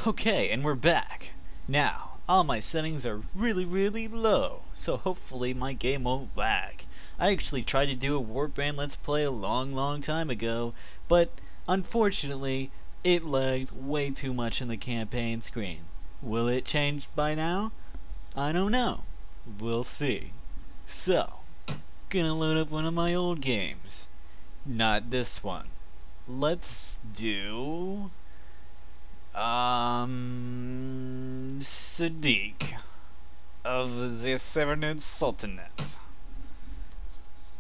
Okay, and we're back. Now, all my settings are really low, so hopefully my game won't lag. I actually tried to do a Warband Let's Play a long time ago, but unfortunately, it lagged way too much in the campaign screen. Will it change by now? I don't know. We'll see. So, gonna load up one of my old games. Not this one. Let's do... Sadiq of the Serenade Sultanate.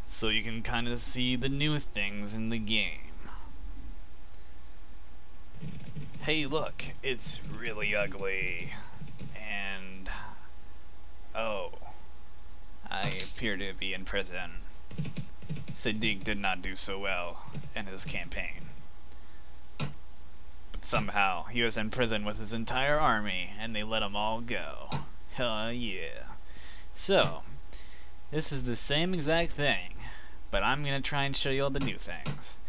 So you can kind of see the new things in the game. Hey look, it's really ugly. And... oh. I appear to be in prison. Sadiq did not do so well in his campaign. Somehow, he was in prison with his entire army, and they let him all go. Hell yeah. So, this is the same exact thing, but I'm gonna try and show you all the new things.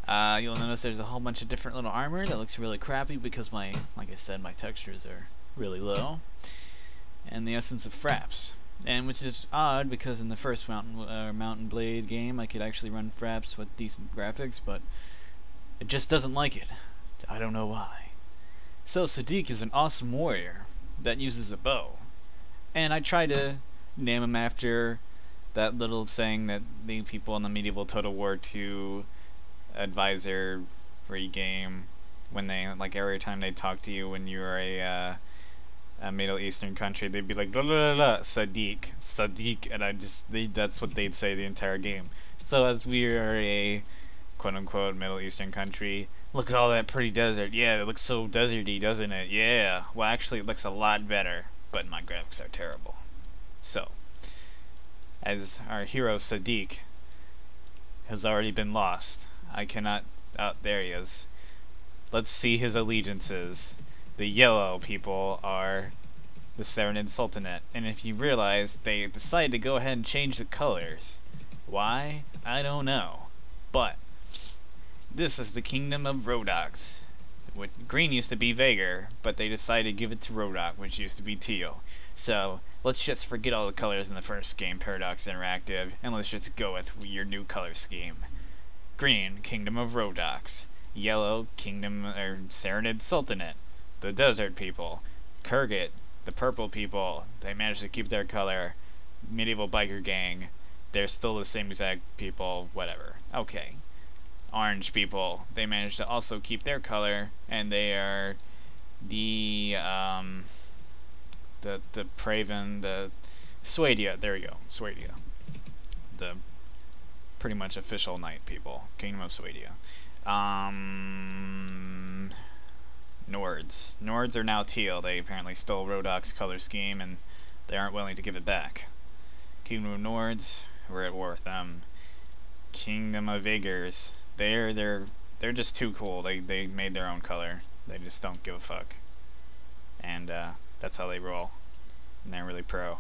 You'll notice there's a whole bunch of different little armor that looks really crappy because like I said, my textures are really low. And the essence of fraps. And which is odd because in the first Mountain Blade game, I could actually run fraps with decent graphics, but it just doesn't like it. I don't know why. So Sadiq is an awesome warrior that uses a bow. And I try to name him after that little saying that the people in the medieval Total War II advisor free game, when they, like, every time they talk to you when you're a Middle Eastern country, they'd be like, la la la la, Sadiq, Sadiq, and that's what they'd say the entire game. So as we are a quote-unquote Middle Eastern country, look at all that pretty desert. Yeah, it looks so deserty, doesn't it? Yeah. Well, actually, it looks a lot better, but my graphics are terrible. So, as our hero Sadiq has already been lost, I cannot... oh, there he is. Let's see his allegiances. The yellow people are the Serenade Sultanate, and if you realize, they decided to go ahead and change the colors. Why? I don't know. But this is the Kingdom of Rhodoks. Green used to be Vagar, but they decided to give it to Rhodok, which used to be teal. So, let's just forget all the colors in the first game, Paradox Interactive, and let's just go with your new color scheme. Green, Kingdom of Rhodoks. Yellow, Serenade Sultanate. The desert people. Kurgat, the purple people. They managed to keep their color. Medieval biker gang. They're still the same exact people, whatever. Okay. Orange people, they managed to also keep their color, and they are the Praven, the Swadia, there we go, Swadia. The pretty much official knight people, Kingdom of Swadia. Nords. Nords are now teal. They apparently stole Rhodok's color scheme, and they aren't willing to give it back. Kingdom of Nords, we're at war with them. Kingdom of Vigors. They're just too cool. They made their own color. They just don't give a fuck. And that's how they roll. And they're really pro.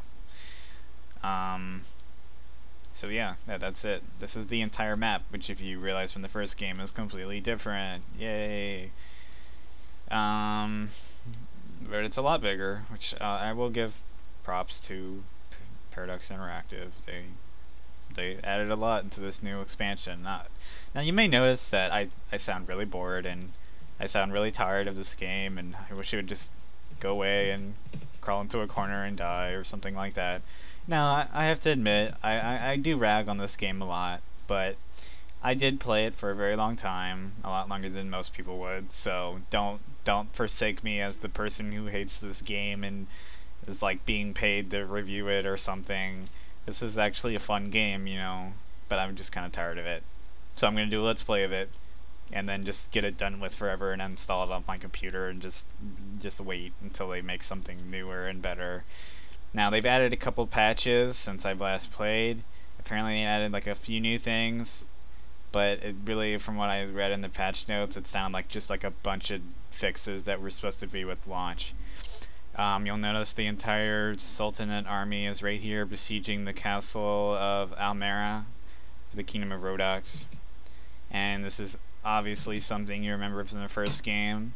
So yeah, that's it. This is the entire map, which if you realize from the first game is completely different. Yay. But it's a lot bigger, which I will give props to Paradox Interactive. They added a lot into this new expansion. Now you may notice that I sound really bored and I sound really tired of this game, and I wish it would just go away and crawl into a corner and die or something like that. Now I have to admit I do rag on this game a lot, but I did play it for a very long time, a lot longer than most people would. So don't forsake me as the person who hates this game and is like being paid to review it or something. This is actually a fun game, you know, but I'm just kind of tired of it. So I'm going to do a Let's Play of it, and then just get it done with forever and install it on my computer and just wait until they make something newer and better. Now, they've added a couple patches since I've last played. Apparently they added like a few new things, but it really, from what I read in the patch notes, it sounded like just like a bunch of fixes that were supposed to be with launch. You'll notice the entire Sultanate army is right here besieging the castle of Almera for the Kingdom of Rhodoks. And this is obviously something you remember from the first game.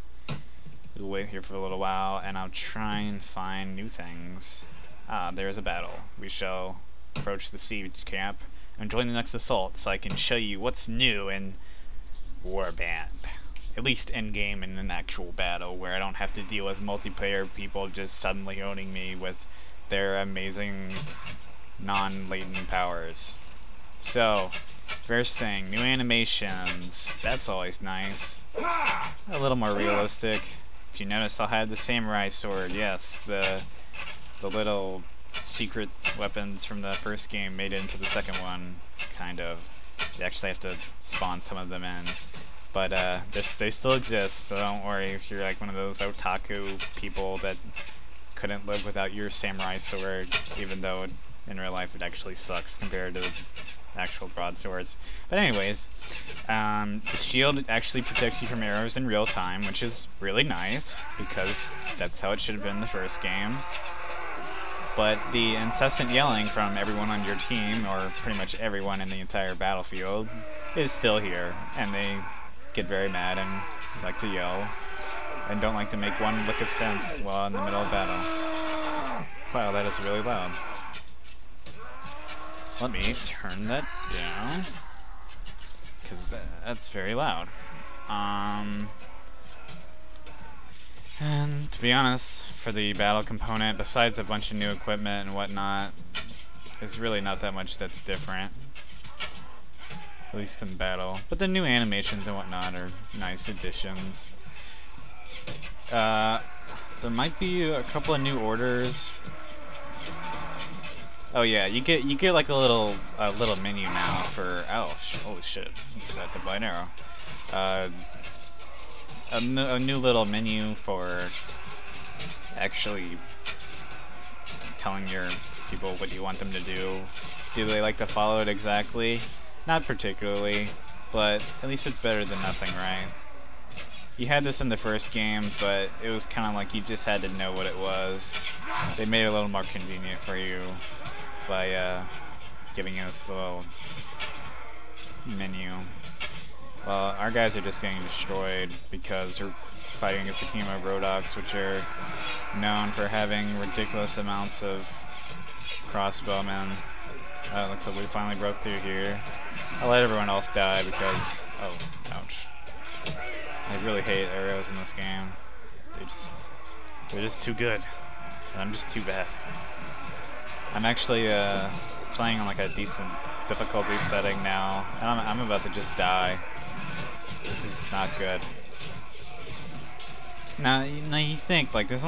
We'll wait here for a little while, and I'll try and find new things. Ah, there's a battle. We shall approach the siege camp and join the next assault so I can show you what's new in Warband. At least in-game in an actual battle, where I don't have to deal with multiplayer people just suddenly owning me with their amazing non-latent powers. So, first thing, new animations. That's always nice. A little more realistic. If you notice, I'll have the samurai sword. Yes, the little secret weapons from the first game made it into the second one, kind of. You actually have to spawn some of them in. But they still exist, so don't worry if you're like one of those otaku people that couldn't live without your samurai sword, even though in real life it actually sucks compared to the actual broadswords. But anyways, the shield actually protects you from arrows in real time, which is really nice, because that's how it should have been in the first game. But the incessant yelling from everyone on your team, or pretty much everyone in the entire battlefield, is still here, and they get very mad and like to yell, and don't like to make one lick of sense while in the middle of battle. Wow, that is really loud. Let me turn that down, because that's very loud. And to be honest, for the battle component, besides a bunch of new equipment and whatnot, there's really not that much that's different. At least in battle. But the new animations and whatnot are nice additions. There might be a couple of new orders. Oh yeah, you get like a little menu now for holy shit, just got hit by an arrow. A new little menu for actually telling your people what you want them to do. Do they like to follow it exactly? Not particularly, but at least it's better than nothing, right? You had this in the first game, but it was kind of like you just had to know what it was. They made it a little more convenient for you by giving you this little menu. Well, our guys are just getting destroyed because we're fighting against the Kingdom of Rodox, which are known for having ridiculous amounts of crossbowmen. Looks like we finally broke through here. I'll let everyone else die because... oh, ouch. I really hate arrows in this game. They're just too good. And I'm just too bad. I'm actually playing on like a decent difficulty setting now, and I'm about to just die. This is not good. Now you think like there's